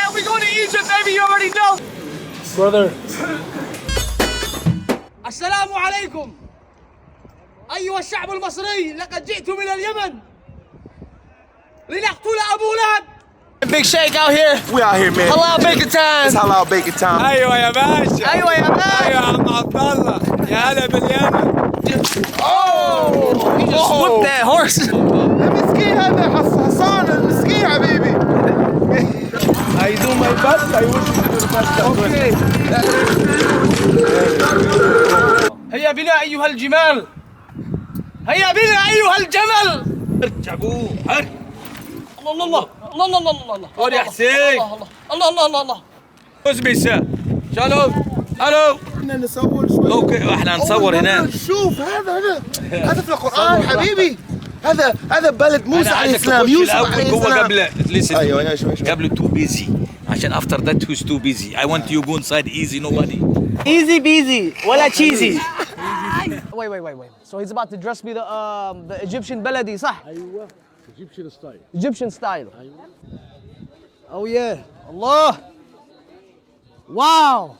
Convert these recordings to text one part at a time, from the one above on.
Yeah, we're going to Egypt, baby. You already know. Brother. السلام عليكم أيها الشعب المصري، لقد جئت من اليمن لنقتل أبو لهب. Big shake out here. We out here, man. Halal bacon time. It's halal bacon time. ايوه يا باشا. أيوة يا باشا. ايوه يا عم عبد الله. يا هلا باليمن. He just whooped that horse. المسكين هذا حصان المسكين حبيبي. I do my best. I wish you do the best. Okay. هيا بنا أيها الجمال. هيا بنا أيها الجمل. ارجعوا. الله الله الله الله الله الله الله. خذ يا حسين. الله الله الله الله. اسمي شالوم. الو. احنا نصور شوي. اوكي احنا نصور هنا. شوف هذا في القرآن حبيبي. هذا بلد موسى عليه السلام. يوسف عليه السلام. هو قبل ايوه شوي قبل too busy. عشان after that who's too busy. I want you go inside easy nobody. Easy peasy ولا cheesy. Wait. So he's about to dress me the Egyptian بلدي صح؟ ايوه Egyptian style. Egyptian style. Oh yeah. Allah. Wow.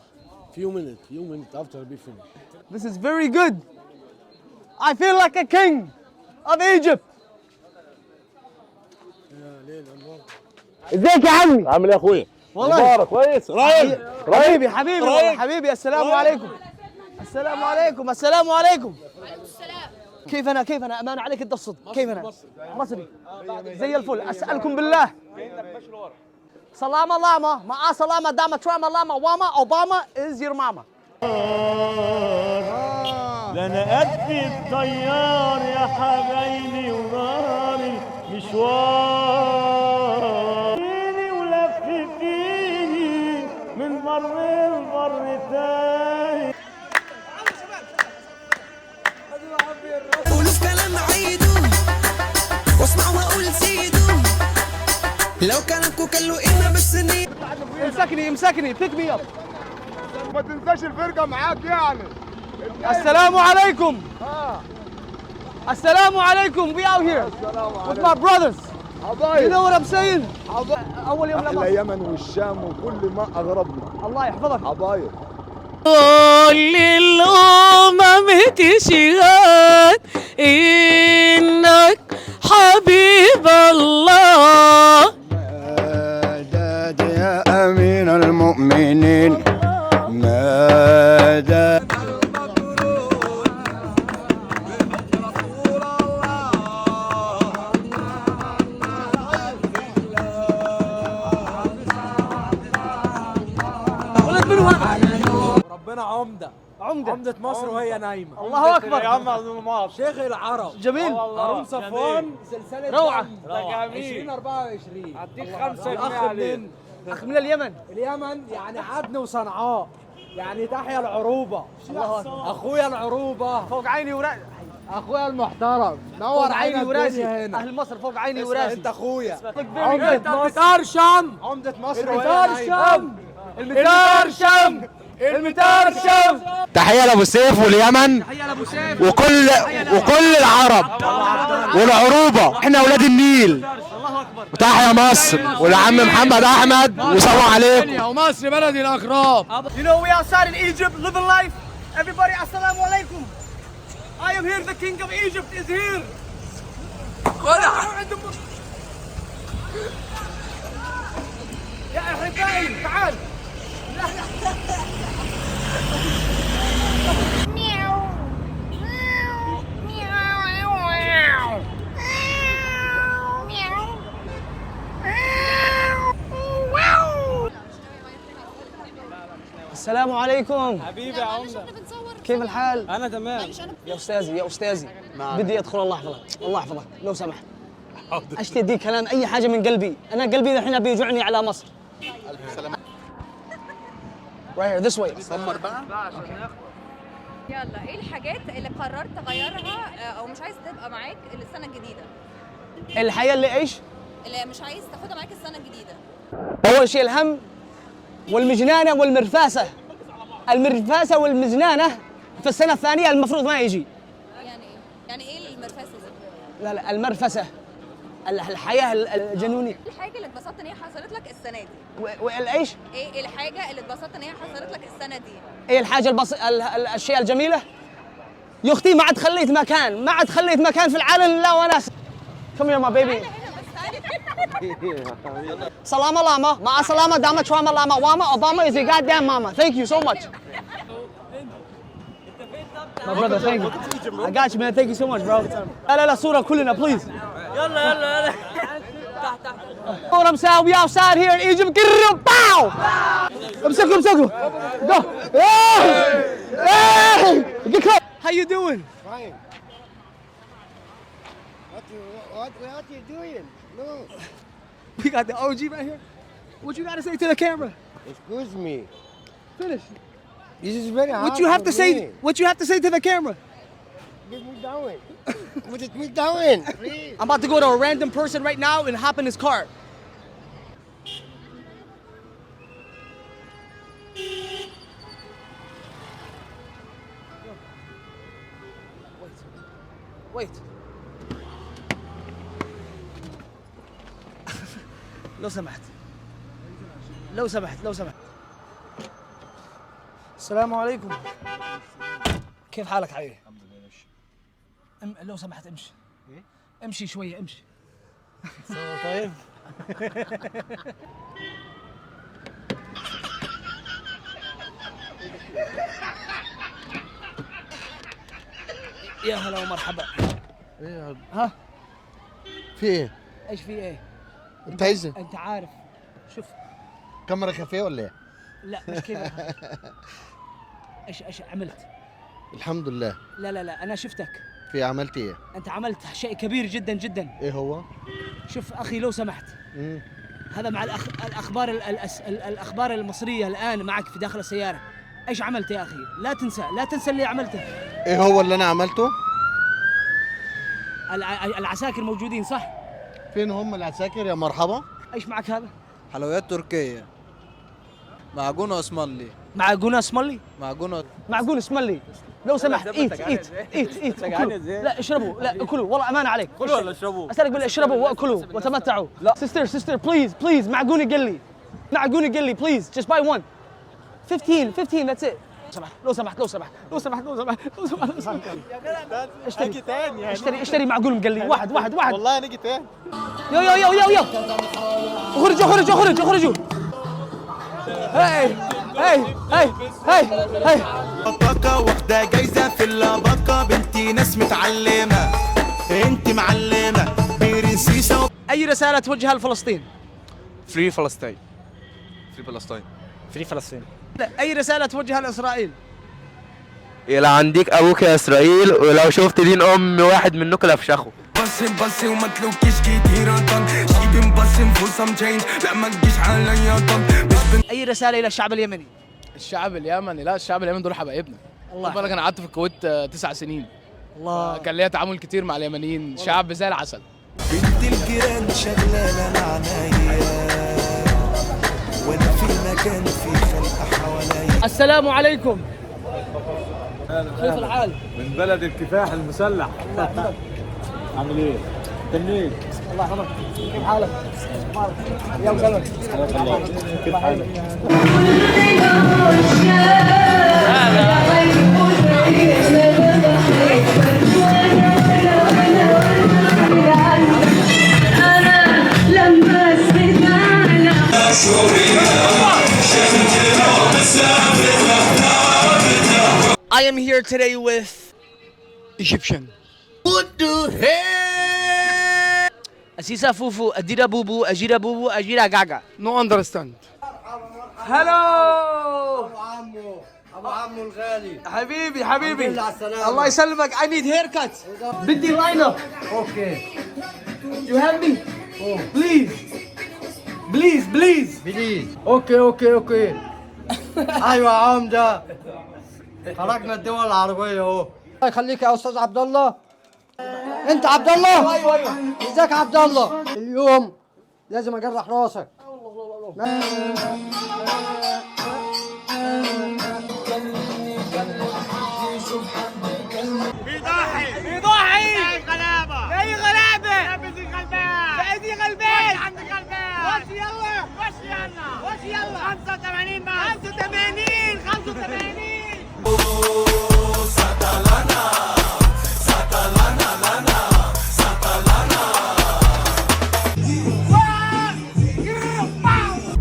Few minutes after we finish. This is very good. I feel like a king of Egypt. ازيك يا عمي؟ عامل ايه يا اخويا؟ والله مبارك كويس رايق حبيبي والله حبيبي. السلام عليكم. السلام عليكم. السلام عليكم. كيف انا امان عليك التصد. كيف انا مصري زي الفل. اسالكم بالله سلام لاما مع سلامة دامة تراما لاما واما اوباما از يور ماما. ده انا قد الطيار يا حبايبي ونار المشوار فيني ولف فيني من بر لبر تاني. قولوا في كلام عيدو واسمعوا واقول زيدو لو كلامكم كان له قيمه بالسنين. امسكني بيك مي اب. ما تنساش الفرقة معاك يعني. السلام عليكم. السلام عليكم. We out here with my brothers. You know what I'm saying? أول يوم لمصر. اليمن والشام وكل ما أغربنا. الله يحفظك. عباير. كل الأمم تشهد إنك حبيب الله. مدد يا أمين المؤمنين. مدد. ربنا عمدة مصر عمدة. وهي نايمة. الله أكبر. يا عم عبد المعاف شيخ العرب. جميل. هارون صفوان سلسلة روعة. ده جميل. 2024 هديك 5 جنيه الأخ عليه. أخ من اليمن. اليمن يعني عدن وصنعاء يعني تحيا العروبة. الله أكبر. اخويا العروبة فوق عيني وراسي. اخويا المحترم نور فوق عيني وراسي. هنا. أهل مصر فوق عيني وراسي. انت اخويا. عمدة المترشم عمدة مصر المترشم. تحية لأبو سيف واليمن وكل العرب والعروبة. احنا أولاد النيل. تحيا مصر والعم محمد أحمد وسلام عليكم. ومصر بلد الأغراب. You know we outside in Egypt living life. Everybody assalamu alaikum. I am here. The king of Egypt is here. يا أحبائي تعال. السلام عليكم. حبيبي يا عمدة كيف الحال؟ أنا تمام. يا أستاذي بدي أدخل. الله يحفظك لو سمحت. أشتي دي كلام أي حاجة من قلبي. أنا قلبي الحين بيوجعني على مصر. Right here, this way. يلا ايه الحاجات اللي قررت تغيرها او مش عايز تبقى معاك السنه الجديده؟ الحياة اللي إيش؟ اللي مش عايز تاخدها معاك السنه الجديده. أول شيء الهم والمجنانة والمرفاسة. المرفاسة والمجنانة في السنة الثانية المفروض ما يجي. يعني ايه؟ يعني ايه المرفسه دي؟ لا المرفسة الحياه الجنونيه. الحاجه اللي اتبسطت ان هي حصلت لك السنه دي. والايش؟ ايه الحاجه اللي اتبسطت ان هي حصلت لك السنه دي؟ ايه الحاجه الاشياء الجميله؟ يا اختي ما عاد خليت مكان في العالم لا وناس. كم يا ما بيبي. سلامة لاما مع سلامة دامة شواما لاما واما اوباما is your goddamn mama. Thank you so much. My brother, thank you. I got you, man. Thank you so much, bro. لا صورة كلنا please. يلا. صورة مساوية outside here in Egypt. قرب باو. امسكوا. Go. Hey. Get close. How you doing? Fine. What you doing? No. We got the OG right here. What you got to say to the camera? Excuse me. Finish. This is very hard. What you have to say? What you have to say to the camera? Get me down. Put me down, please. I'm about to go to a random person right now and hop in his car. Wait. لو سمحت. السلام عليكم. كيف حالك حبيبي؟ الحمد لله. لو سمحت امشي. امشي شوية امشي. طيب. يا هلا ومرحبا. ايه ها؟ في ايه؟ ايش في ايه؟ انت عايز إيه؟ انت عارف. شوف. كاميرا خفيه ولا ايه؟ لا مش كذا. ايش عملت؟ الحمد لله. لا انا شفتك. في عملت ايه؟ انت عملت شيء كبير جدا جدا. ايه هو؟ شوف اخي لو سمحت. هذا مع الاخبار المصريه الان معك في داخل السياره. ايش عملت يا اخي؟ لا تنسى اللي عملته. ايه هو اللي انا عملته؟ العساكر موجودين صح؟ فين هم العساكر يا مرحبا؟ ايش معك هذا؟ حلويات تركية. معجون اسمرلي. معجون اسمرلي؟ معجون اسمرلي. لو سمحت ايت. لا اشربوا، لا اكلوا، والله امان عليك. كلوا ولا اشربوا؟ اسالك بالله اشربوا واكلوا وتمتعوا. لا سيستر بليز معجون قلي بليز just buy one. 15 that's it. لو سمحت اشتري معقول مقلي واحد والله نجي تاني. يو اخرجوا هاي بكا واخدة جايزة في اللبكة بنتي ناس متعلمة انت معلمة برنسيسة. اي رسالة توجهها لفلسطين؟ فري فلسطين. لا اي رسالة توجهها لاسرائيل؟ إلى عندك أبوك يا إسرائيل، ولو شفت دين أم واحد منكم لأفشخه. بصي وما تلوكيش كتير طن جيبي مبصم فول سم تشينج لا ما تجيش عليا طن. اي رسالة الى الشعب اليمني؟ الشعب اليمني، لا الشعب اليمني دول حبايبنا. الله بالك انا قعدت في الكويت 9 سنين. الله. كان ليا تعامل كتير مع اليمنيين، شعب زي العسل. بنت الجيران شغالة معنايا وانا في مكان في خلق حواليا. السلام عليكم. كيف الحال؟ من بلد الكفاح المسلح. عامل ايه؟ تنين. الله يحفظك. كيف حالك؟ يا مسلم. كيف حالك؟ I am here today with Egyptian. What the hell? Asisa Fufu, Adira Bubu, Ajira Bubu, Ajira Gaga. No understand. Hello. ابو عمو الغالي. حبيبي الله يسلمك. I need haircut. بدي line up. اوكي. You have me? Please. اوكي. ايوه عمده. خرجنا الدول العربيه اهو. الله يخليك يا استاذ عبد الله. انت عبد الله؟ ايوه. ازيك يا عبد الله؟ اليوم لازم اجرح راسك. بيضحي جاي غلابه لابس الغلبان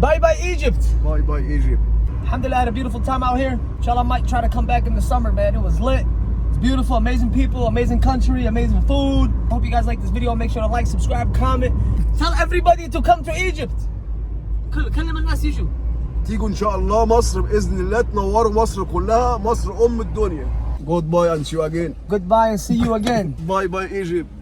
Bye bye Egypt. Bye bye Egypt. Alhamdulillah, I had a beautiful time out here. Inshallah, I might try to come back in the summer, man. It was lit. It's beautiful, amazing people, amazing country, amazing food. Hope you guys like this video. Make sure to like, subscribe, comment. Tell everybody to come to Egypt. كلم الناس يجوا. تيجوا ان شاء الله مصر باذن الله، تنوروا مصر كلها، مصر ام الدنيا. Goodbye and see you again. Goodbye and see you again. Bye bye Egypt.